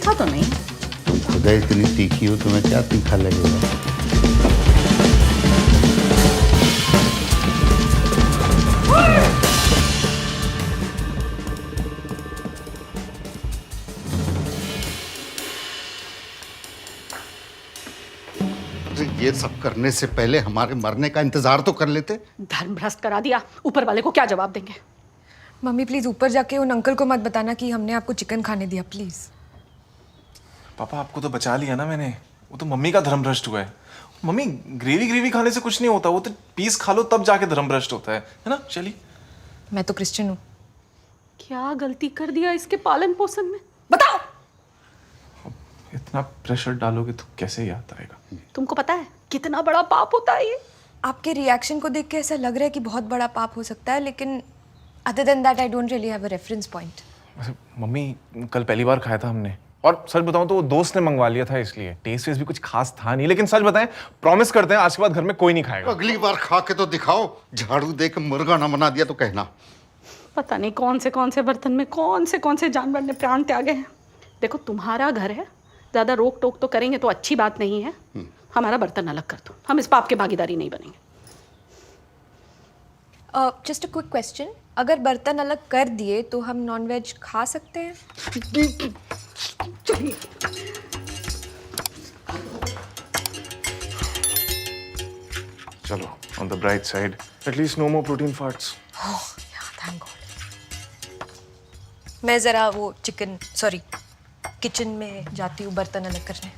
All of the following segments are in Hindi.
तीखा तो नहीं? खुदा इतनी तीखी हो तुम्हें क्या तीखा लगेगा? ये सब करने से पहले हमारे मरने का इंतजार तो कर लेते। धर्म भ्रष्ट करा दिया, ऊपर वाले को क्या जवाब देंगे? मम्मी प्लीज ऊपर जाके उन अंकल को मत बताना कि हमने आपको चिकन खाने दिया, प्लीज। पापा आपको तो बचा लिया ना मैंने, वो तो मम्मी का धर्म भ्रष्ट हुआ है। मम्मी ग्रेवी खाने से कुछ नहीं होता, वो तो पीस खा लो तब जाके धर्म भ्रष्ट होता है ना शैली? मैं तो क्रिश्चियन हूँ। क्या गलती कर दिया इसके पालन पोषण में, बताओ? इतना प्रेशर डालोगे तो कैसे याद आएगा? तुमको पता है कितना बड़ा पाप होता है ये? आपके रिएक्शन को देख के ऐसा लग रहा है कि बहुत बड़ा पाप हो सकता है, लेकिन other than that I don't really have a reference point. Mummy कल पहली बार खाया था हमने, और सच बताऊं तो वो दोस्त ने मंगवा लिया था, इसलिए टेस्ट वेस्ट भी कुछ खास था नहीं। लेकिन सच बताएं, प्रॉमिस करते हैं आज के बाद घर में कोई नहीं खाएगा। अगली बार खा के तो दिखाओ, झाड़ू दे के मुर्गा ना बना दिया तो कहना। पता नहीं कौन से बर्तन में कौन से जानवर ने प्राण त्यागे हैं। देखो तुम्हारा घर है, ज्यादा रोक टोक तो करेंगे तो अच्छी बात नहीं है। हमारा बर्तन अलग कर दो, हम इस पाप के भागीदारी नहीं बनेंगे। जस्ट अ क्विक क्वेश्चन, अगर बर्तन अलग कर दिए तो हम नॉनवेज खा सकते हैं? चलिए चलो, on the bright side, at least no more protein farts. Thank God. मैं जरा वो किचन में जाती हूँ बर्तन अलग करने।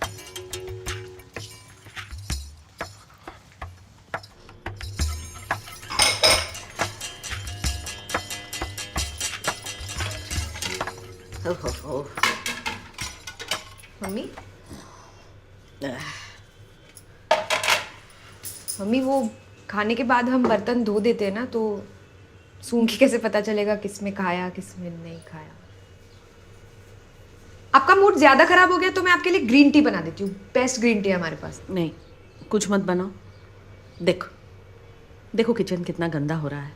मम्मी मम्मी वो खाने के बाद हम बर्तन धो देते हैं ना, तो सूंघ के कैसे पता चलेगा किसमें खाया किसमें नहीं खाया? आपका मूड ज्यादा खराब हो गया तो मैं आपके लिए ग्रीन टी बना देती हूँ, बेस्ट ग्रीन टी है हमारे पास। नहीं, कुछ मत बनाओ। देखो किचन कितना गंदा हो रहा है।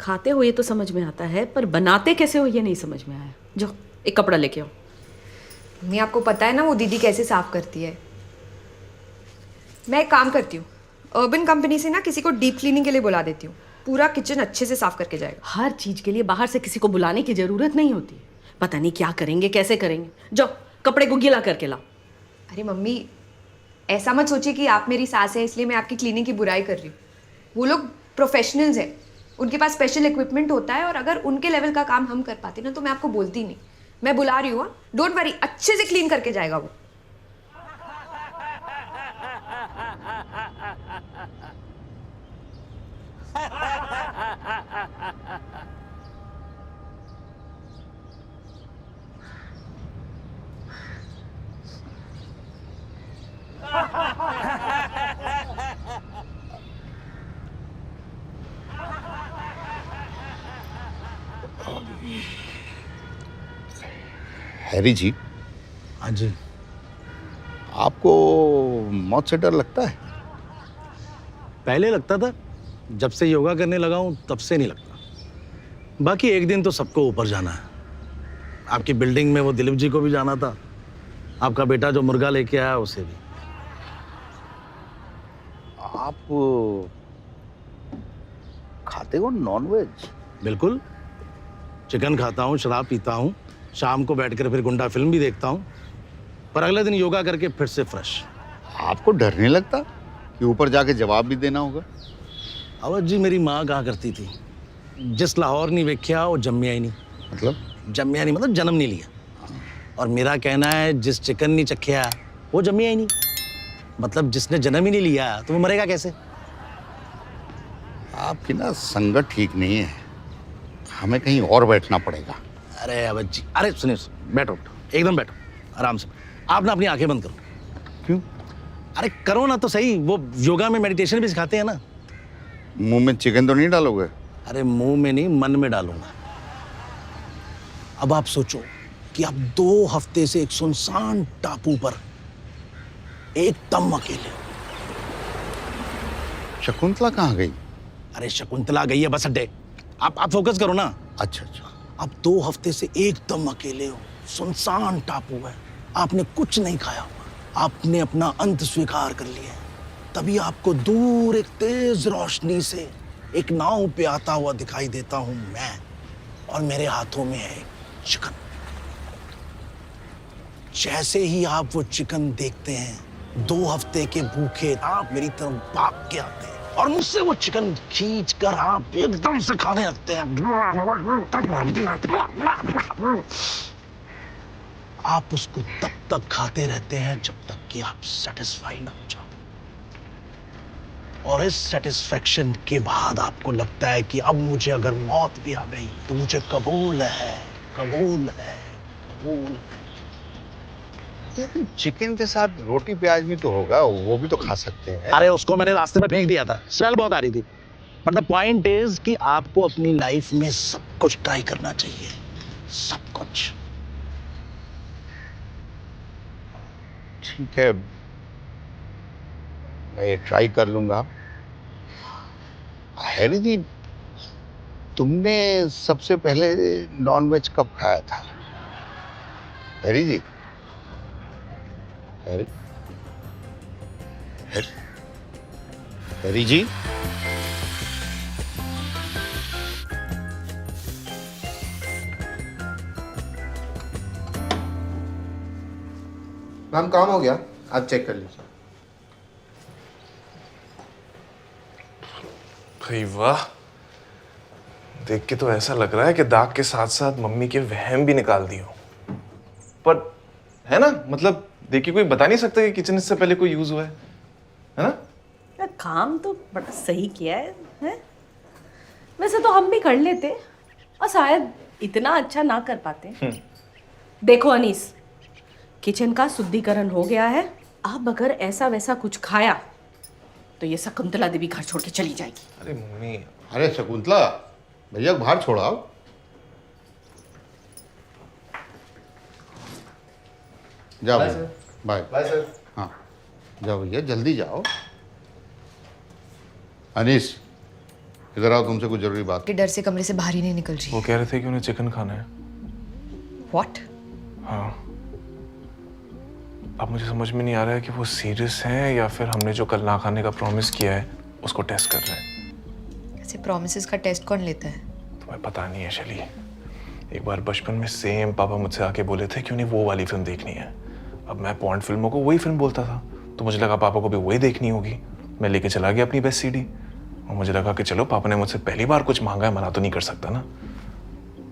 खाते हो ये तो समझ में आता है, पर बनाते कैसे हो ये नहीं समझ में आया। जाओ एक कपड़ा लेके आओ। मम्मी आपको पता है ना वो दीदी कैसे साफ करती है। मैं एक काम करती हूँ, अर्बन कंपनी से ना किसी को डीप क्लीनिंग के लिए बुला देती हूँ, पूरा किचन अच्छे से साफ करके जाएगा। हर चीज के लिए बाहर से किसी को बुलाने की जरूरत नहीं होती। पता नहीं क्या करेंगे कैसे करेंगे। जाओ कपड़े को गीला करके लाओ। अरे मम्मी ऐसा मत सोचिए कि आप मेरी सास है इसलिए मैं आपकी क्लीनिंग की बुराई कर रही हूँ। वो लोग प्रोफेशनल्स हैं, उनके पास स्पेशल इक्विपमेंट होता है, और अगर उनके लेवल का काम हम कर पाते ना तो मैं आपको बोलती नहीं। मैं बुला रही हूँ, डोंट वरी, अच्छे से क्लीन करके जाएगा वो। हैरी जी। हाँ जी। आपको मौत से डर लगता है? पहले लगता था, जब से योगा करने लगा हूँ तब से नहीं लगता। बाकी एक दिन तो सबको ऊपर जाना है। आपकी बिल्डिंग में वो दिलीप जी को भी जाना था, आपका बेटा जो मुर्गा लेके आया उसे भी। आप खाते हो नॉनवेज? बिल्कुल, चिकन खाता हूँ, शराब पीता हूँ, शाम को बैठकर फिर गुंडा फिल्म भी देखता हूँ, पर अगले दिन योगा करके फिर से फ्रेश। आपको डर नहीं लगता कि ऊपर जाके जवाब भी देना होगा? अवध जी, मेरी माँ कहा करती थी, जिस लाहौर नहीं वेख्या वो जम्मिया ही नहीं। मतलब? जम्मिया नहीं मतलब जन्म नहीं लिया। और मेरा कहना है जिस चिकन नहीं चखिया वो जम्मिया ही नहीं, मतलब जिसने जन्म ही नहीं लिया तो वो मरेगा कैसे? आपकी ना संगत ठीक नहीं है, हमें कहीं और बैठना पड़ेगा। अरे अवध जी, अरे सुनिए, बैठो एकदम बैठो आराम से। आप ना अपनी आंखें बंद करो। क्यों? अरे करो ना तो सही, वो योगा में मेडिटेशन भी सिखाते हैं ना। मुंह में चिकन तो नहीं डालोगे? अरे मुंह में नहीं, मन में डालूंगा। अब आप सोचो कि आप 2 हफ्ते से एक सुनसान टापू पर एकदम अकेले। शकुंतला कहाँ गई? अरे शकुंतला गई है बस अड्डे। आप फोकस करो ना। अच्छा अच्छा। आप 2 हफ्ते से एकदम अकेले हो, सुनसान टापू है, आपने कुछ नहीं खाया हुआ, आपने अपना अंत स्वीकार कर लिया है। तभी आपको दूर एक तेज रोशनी से एक नाव पे आता हुआ दिखाई देता हूं मैं, और मेरे हाथों में है चिकन। जैसे ही आप वो चिकन देखते हैं, 2 हफ्ते के भूखे आप मेरी तरफ भाग के आते हैं और मुझसे वो चिकन खींच कर आप एकदम से खाने लगते हैं। आप उसको तब तक खाते रहते हैं जब तक कि आप सेटिस्फाई ना हो जाओ, और इस सेटिस्फेक्शन के बाद आपको लगता है कि अब मुझे अगर मौत भी आ गई तो मुझे कबूल है, कबूल है, कबूल है। चिकन के साथ रोटी प्याज भी तो होगा, वो भी तो खा सकते हैं। अरे उसको मैंने रास्ते में फेंक दिया था, स्मेल बहुत आ रही थी। बट द पॉइंट इज कि आपको अपनी लाइफ में सब कुछ ट्राई करना चाहिए, सब कुछ। ठीक है, मैं ये ट्राई कर लूंगा। हैरी जी, तुमने सबसे पहले नॉनवेज कब खाया था? हैरी जी, हैरी हैरी हैरी जी, मैम काम हो गया, आप चेक कर लीजिए। भाई वाह, देख के तो ऐसा लग रहा है कि दाग के साथ साथ मम्मी के वहम भी निकाल दिए हो। पर है ना, मतलब देख के कोई बता नहीं सकता कि किचन इससे पहले कोई यूज हुआ है ना? यार काम तो बड़ा सही किया है? वैसे तो हम भी कर लेते और शायद इतना अच्छा ना कर पाते। देखो अनीस, किचन का शुद्धिकरण हो गया है। अब अगर ऐसा वैसा कुछ खाया तो ये शकुंतला देवी घर छोड़ के चली जाएगी। अरे मम्मी, अरे शकुंतला, भैया को बाहर छोड़ाओ। जाओ बाय भैया, सर। बाय। Bye sir. हाँ, जाओ भैया, जल्दी जाओ। अनीस, इधर आओ, तुमसे कुछ जरूरी बात। के डर से कमरे से बाहर ही नहीं निकल रही। वो कह रहे थे कि उन्हें चिकन खाना है। व्हाट? हाँ, अब मुझे समझ में नहीं आ रहा है कि वो सीरियस हैं या फिर हमने जो कल ना खाने का प्रॉमिस किया है उसको टेस्ट कर रहे हैं। ऐसे प्रॉमिसेस का टेस्ट कौन लेता है? तुम्हें पता नहीं है शैली, एक बार बचपन में सेम पापा मुझसे आके बोले थे कि उन्हें वो वाली फिल्म देखनी है। अब मैं पॉन्ड फिल्मों को वही फिल्म बोलता था, तो मुझे लगा पापा को भी वही देखनी होगी। मैं लेके चला गया अपनी बेस्ट सीडी, और मुझे लगा कि चलो पापा ने मुझसे पहली बार कुछ मांगा है, मना तो नहीं कर सकता ना।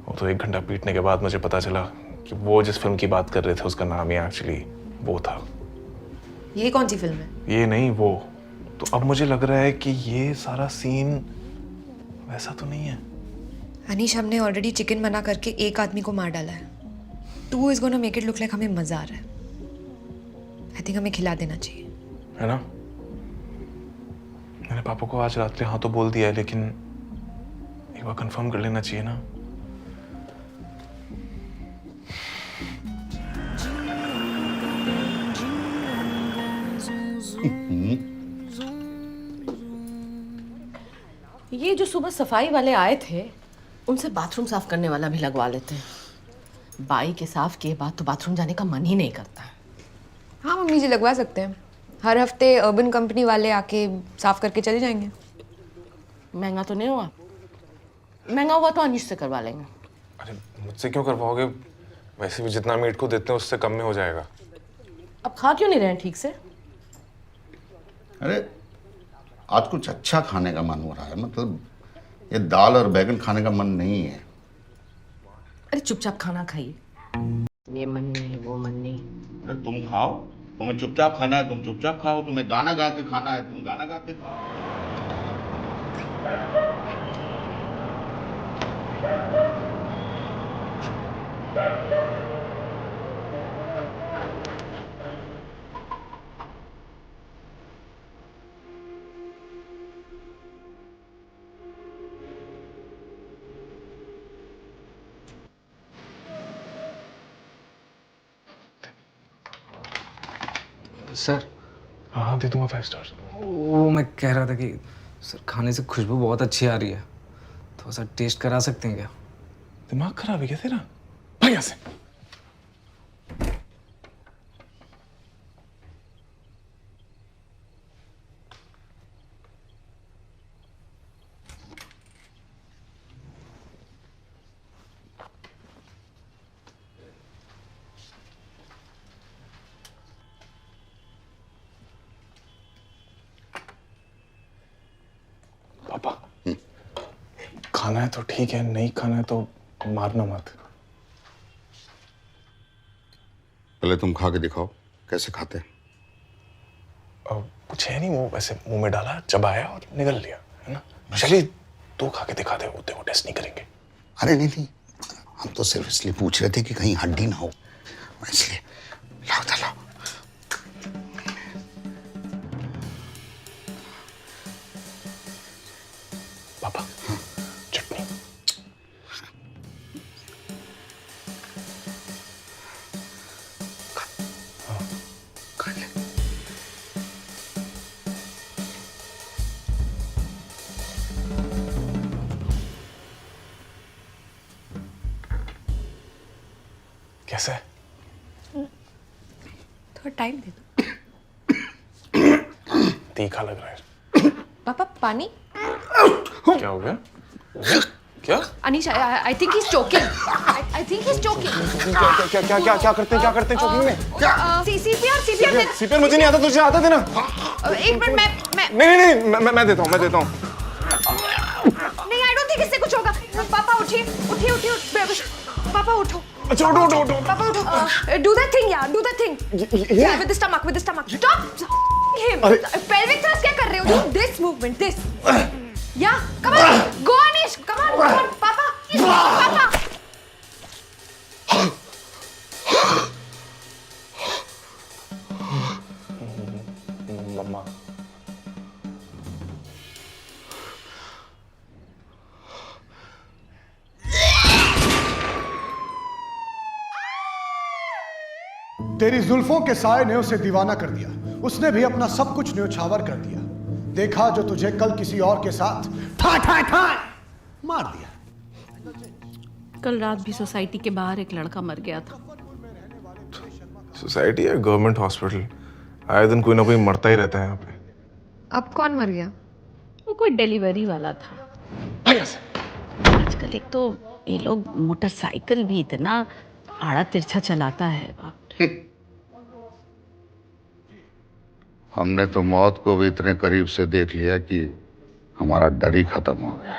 वो तो 1 घंटा पीटने के बाद मुझे पता चला कि वो जिस फिल्म की बात कर रहे थे उसका नाम ही एक्चुअली वो था। ये कौन सी फिल्म है? ये नहीं, वो। तो अब मुझे लग रहा है कि ये सारा सीन वैसा तो नहीं है। अनीश, हमने ऑलरेडी चिकन मना करके 1 आदमी को मार डाला है। 2 is gonna make it look like हमें मजा आ रहा है। आई थिंक हमें खिला देना चाहिए, है ना? मैंने पापा को आज रात हाँ तो बोल दिया है, लेकिन एक बार कंफर्म कर लेना चाहिए ना। ये जो सुबह सफाई वाले आए थे, उनसे बाथरूम साफ करने वाला भी लगवा लेते हैं। बाई के साफ किए बाद तो बाथरूम जाने का मन ही नहीं करता। हाँ मम्मी जी, लगवा सकते हैं। हर हफ्ते अर्बन कंपनी वाले आके साफ करके चले जाएंगे। महंगा तो नहीं हुआ? महंगा हुआ तो अनीश से करवा लेंगे। अरे मुझसे क्यों करवाओगे? वैसे भी जितना मीट को देते हैं उससे कम में हो जाएगा। अब खा क्यों नहीं रहे हैं ठीक से? अरे आज कुछ अच्छा खाने का मन हो रहा है, मतलब ये दाल और बैगन खाने का मन नहीं है। अरे चुपचाप खाना खाइए। ये मन नहीं, वो मन नहीं। अरे तुम खाओ, तुम्हें चुपचाप खाना है तुम चुपचाप खाओ, तुम्हें गाना गा के खाना है तुम गाना गा के खाओ। सर, हाँ दे दूंगा 5 स्टार। वो मैं कह रहा था कि सर खाने से खुशबू बहुत अच्छी आ रही है, थोड़ा सा टेस्ट करा सकते हैं क्या? दिमाग खराब है क्या तेरा? भाग यहाँ से। खाना है तो ठीक है, नहीं खाना है तो मारना मत। पहले तुम खा के दिखाओ कैसे खाते हैं। कुछ है नहीं, वो वैसे मुंह में डाला, चबाया और निगल लिया, है ना। चलिए तू खा के दिखा दे, वो टेस्ट नहीं करेंगे। अरे नहीं नहीं, हम तो सिर्फ इसलिए पूछ रहे थे कि कहीं हड्डी ना हो, इसलिए। लाओ तो लाओ। पापा चटनी। खा ले। कैसा है? थोड़ा टाइम दे दो। तीखा लग रहा है। पापा पानी। क्या हो गया? क्या Anish, I think he is choking. I think he is choking. क्या करते हैं चौकिंग में? सीपीआर मुझे नहीं आता, तुझे आता थे ना। एक मिनट, मैं नहीं मैं देता हूँ। नहीं, आई डोंट थिंक इससे कुछ होगा। पापा उठिए। पापा उठो। अच्छा उठो। पापा उठो। डू दैट थिंग यार, do that thing. Yeah, with the stomach. Stop him. Pelvic thrust क्या कर रहे हो? Do this movement, this. Yeah, come on. Go Anish, come on. Papa. मम्मा तेरी जुल्फों के साए ने उसे दीवाना कर दिया। उसने भी अपना सब कुछ न्योछावर कर दिया। देखा जो तुझे कल किसी और के साथ ठा मार दिया। कल रात भी सोसाइटी के बाहर एक लड़का मर गया था। सोसाइटी है गवर्नमेंट हॉस्पिटल, आए दिन कोई ना कोई मरता ही रहता है यहाँ पे। अब कौन मर गया? वो कोई डिलीवरी वाला था। आजकल एक तो ये लोग मोटरसाइकिल भी इतना आड़ा तिरछा चलाता है, बाप रे। हमने तो मौत को भी इतने करीब से देख लिया कि हमारा डर ही खत्म हो गया।